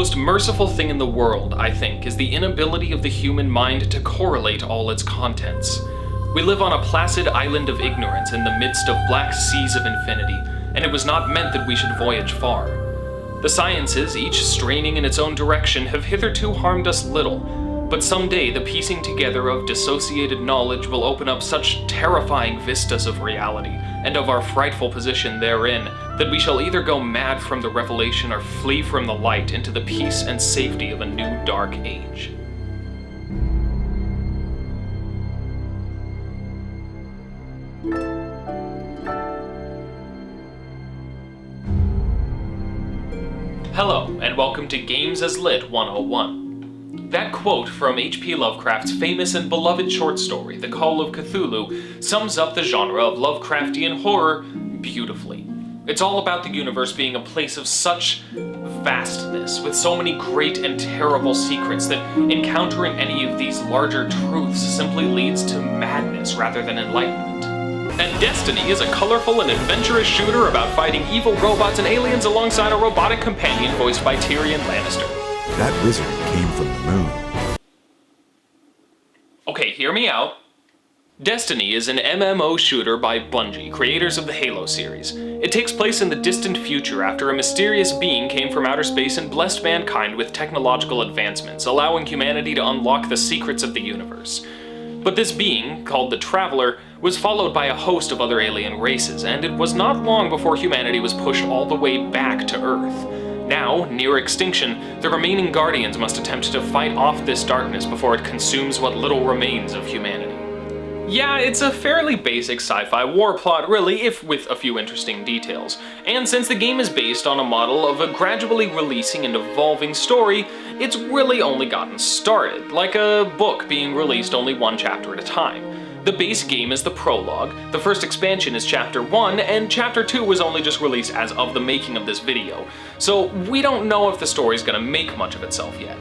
most merciful thing in the world, I think, is the inability of the human mind to correlate all its contents. We live on a placid island of ignorance in the midst of black seas of infinity, and it was not meant that we should voyage far. The sciences, each straining in its own direction, have hitherto harmed us little, but someday the piecing together of dissociated knowledge will open up such terrifying vistas of reality, and of our frightful position therein, that we shall either go mad from the revelation or flee from the light into the peace and safety of a new dark age. Hello, and welcome to Games as Lit 101. That quote from H.P. Lovecraft's famous and beloved short story, The Call of Cthulhu, sums up the genre of Lovecraftian horror beautifully. It's all about the universe being a place of such vastness, with so many great and terrible secrets, that encountering any of these larger truths simply leads to madness rather than enlightenment. And Destiny is a colorful and adventurous shooter about fighting evil robots and aliens alongside a robotic companion voiced by Tyrion Lannister. That wizard came from the moon. Okay, hear me out. Destiny is an MMO shooter by Bungie, creators of the Halo series. It takes place in the distant future after a mysterious being came from outer space and blessed mankind with technological advancements, allowing humanity to unlock the secrets of the universe. But this being, called the Traveler, was followed by a host of other alien races, and it was not long before humanity was pushed all the way back to Earth. Now, near extinction, the remaining Guardians must attempt to fight off this darkness before it consumes what little remains of humanity. Yeah, it's a fairly basic sci-fi war plot, really, if with a few interesting details. And since the game is based on a model of a gradually releasing and evolving story, it's really only gotten started, like a book being released only one chapter at a time. The base game is the prologue, the first expansion is Chapter 1, and Chapter 2 was only just released as of the making of this video, so we don't know if the story's gonna make much of itself yet.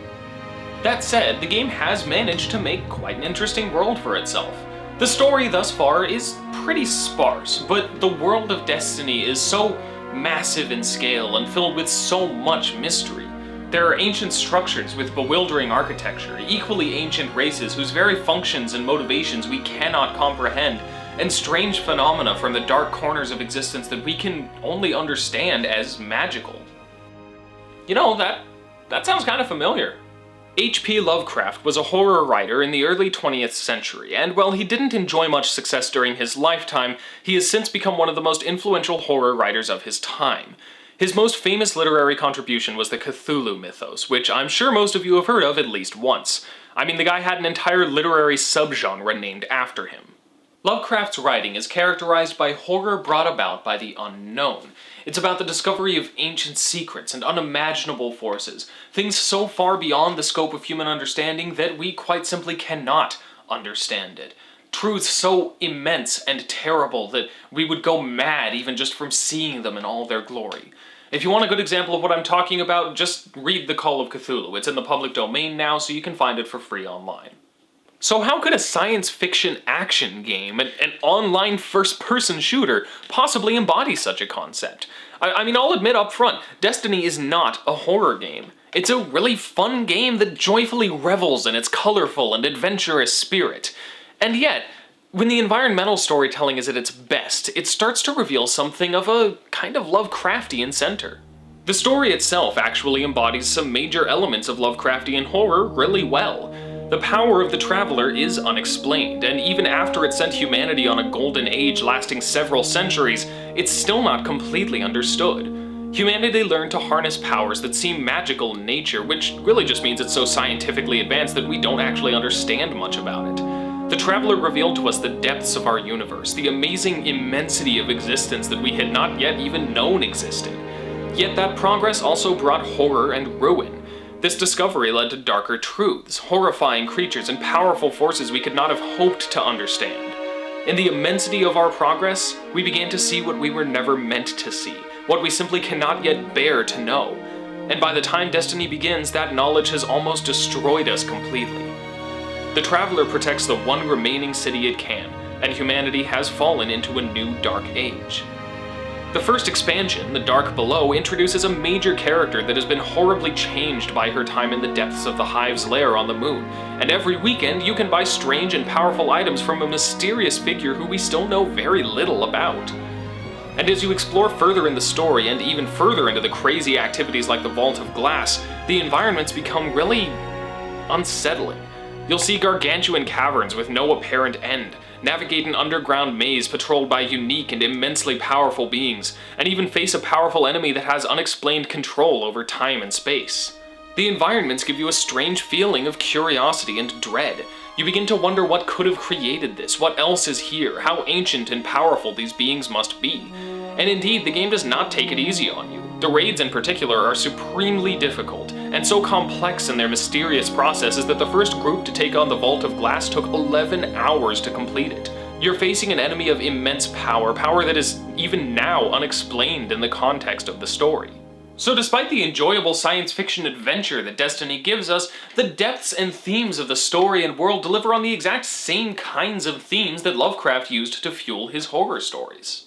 That said, the game has managed to make quite an interesting world for itself. The story thus far is pretty sparse, but the world of Destiny is so massive in scale and filled with so much mystery. There are ancient structures with bewildering architecture, equally ancient races whose very functions and motivations we cannot comprehend, and strange phenomena from the dark corners of existence that we can only understand as magical. You know, that sounds kind of familiar. H.P. Lovecraft was a horror writer in the early 20th century, and while he didn't enjoy much success during his lifetime, he has since become one of the most influential horror writers of his time. His most famous literary contribution was the Cthulhu mythos, which I'm sure most of you have heard of at least once. I mean, the guy had an entire literary subgenre named after him. Lovecraft's writing is characterized by horror brought about by the unknown. It's about the discovery of ancient secrets and unimaginable forces, things so far beyond the scope of human understanding that we quite simply cannot understand it. Truths so immense and terrible that we would go mad even just from seeing them in all their glory. If you want a good example of what I'm talking about, just read The Call of Cthulhu. It's in the public domain now, so you can find it for free online. So how could a science fiction action game, an online first-person shooter, possibly embody such a concept? I mean, I'll admit up front, Destiny is not a horror game. It's a really fun game that joyfully revels in its colorful and adventurous spirit. And yet, when the environmental storytelling is at its best, it starts to reveal something of a kind of Lovecraftian center. The story itself actually embodies some major elements of Lovecraftian horror really well. The power of the Traveler is unexplained, and even after it sent humanity on a golden age lasting several centuries, it's still not completely understood. Humanity learned to harness powers that seem magical in nature, which really just means it's so scientifically advanced that we don't actually understand much about it. The Traveler revealed to us the depths of our universe, the amazing immensity of existence that we had not yet even known existed. Yet that progress also brought horror and ruin. This discovery led to darker truths, horrifying creatures, and powerful forces we could not have hoped to understand. In the immensity of our progress, we began to see what we were never meant to see, what we simply cannot yet bear to know. And by the time Destiny begins, that knowledge has almost destroyed us completely. The Traveler protects the one remaining city it can, and humanity has fallen into a new dark age. The first expansion, The Dark Below, introduces a major character that has been horribly changed by her time in the depths of the Hive's lair on the moon, and every weekend you can buy strange and powerful items from a mysterious figure who we still know very little about. And as you explore further in the story, and even further into the crazy activities like the Vault of Glass, the environments become really unsettling. You'll see gargantuan caverns with no apparent end, navigate an underground maze patrolled by unique and immensely powerful beings, and even face a powerful enemy that has unexplained control over time and space. The environments give you a strange feeling of curiosity and dread. You begin to wonder what could have created this, what else is here, how ancient and powerful these beings must be. And indeed, the game does not take it easy on you. The raids in particular are supremely difficult, and so complex in their mysterious processes that the first group to take on the Vault of Glass took 11 hours to complete it. You're facing an enemy of immense power that is even now unexplained in the context of the story. So despite the enjoyable science fiction adventure that Destiny gives us, the depths and themes of the story and world deliver on the exact same kinds of themes that Lovecraft used to fuel his horror stories.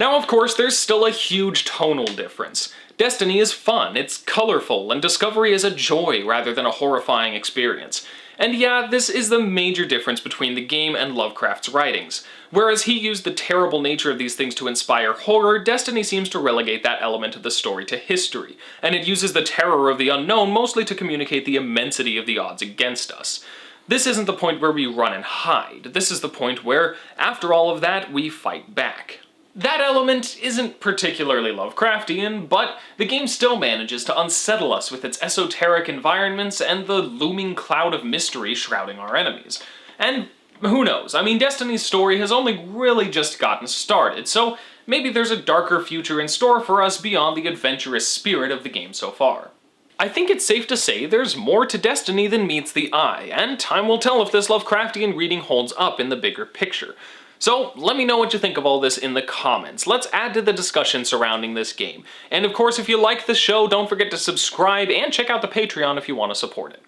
Now, of course, there's still a huge tonal difference. Destiny is fun, it's colorful, and discovery is a joy rather than a horrifying experience. And yeah, this is the major difference between the game and Lovecraft's writings. Whereas he used the terrible nature of these things to inspire horror, Destiny seems to relegate that element of the story to history, and it uses the terror of the unknown mostly to communicate the immensity of the odds against us. This isn't the point where we run and hide, this is the point where, after all of that, we fight back. That element isn't particularly Lovecraftian, but the game still manages to unsettle us with its esoteric environments and the looming cloud of mystery shrouding our enemies. And who knows, I mean, Destiny's story has only really just gotten started, so maybe there's a darker future in store for us beyond the adventurous spirit of the game so far. I think it's safe to say there's more to Destiny than meets the eye, and time will tell if this Lovecraftian reading holds up in the bigger picture. So let me know what you think of all this in the comments. Let's add to the discussion surrounding this game. And of course, if you like the show, don't forget to subscribe and check out the Patreon if you want to support it.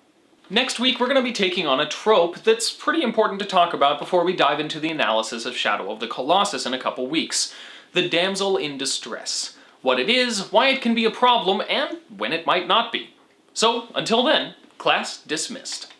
Next week, we're going to be taking on a trope that's pretty important to talk about before we dive into the analysis of Shadow of the Colossus in a couple weeks. The damsel in distress. What it is, why it can be a problem, and when it might not be. So, until then, class dismissed.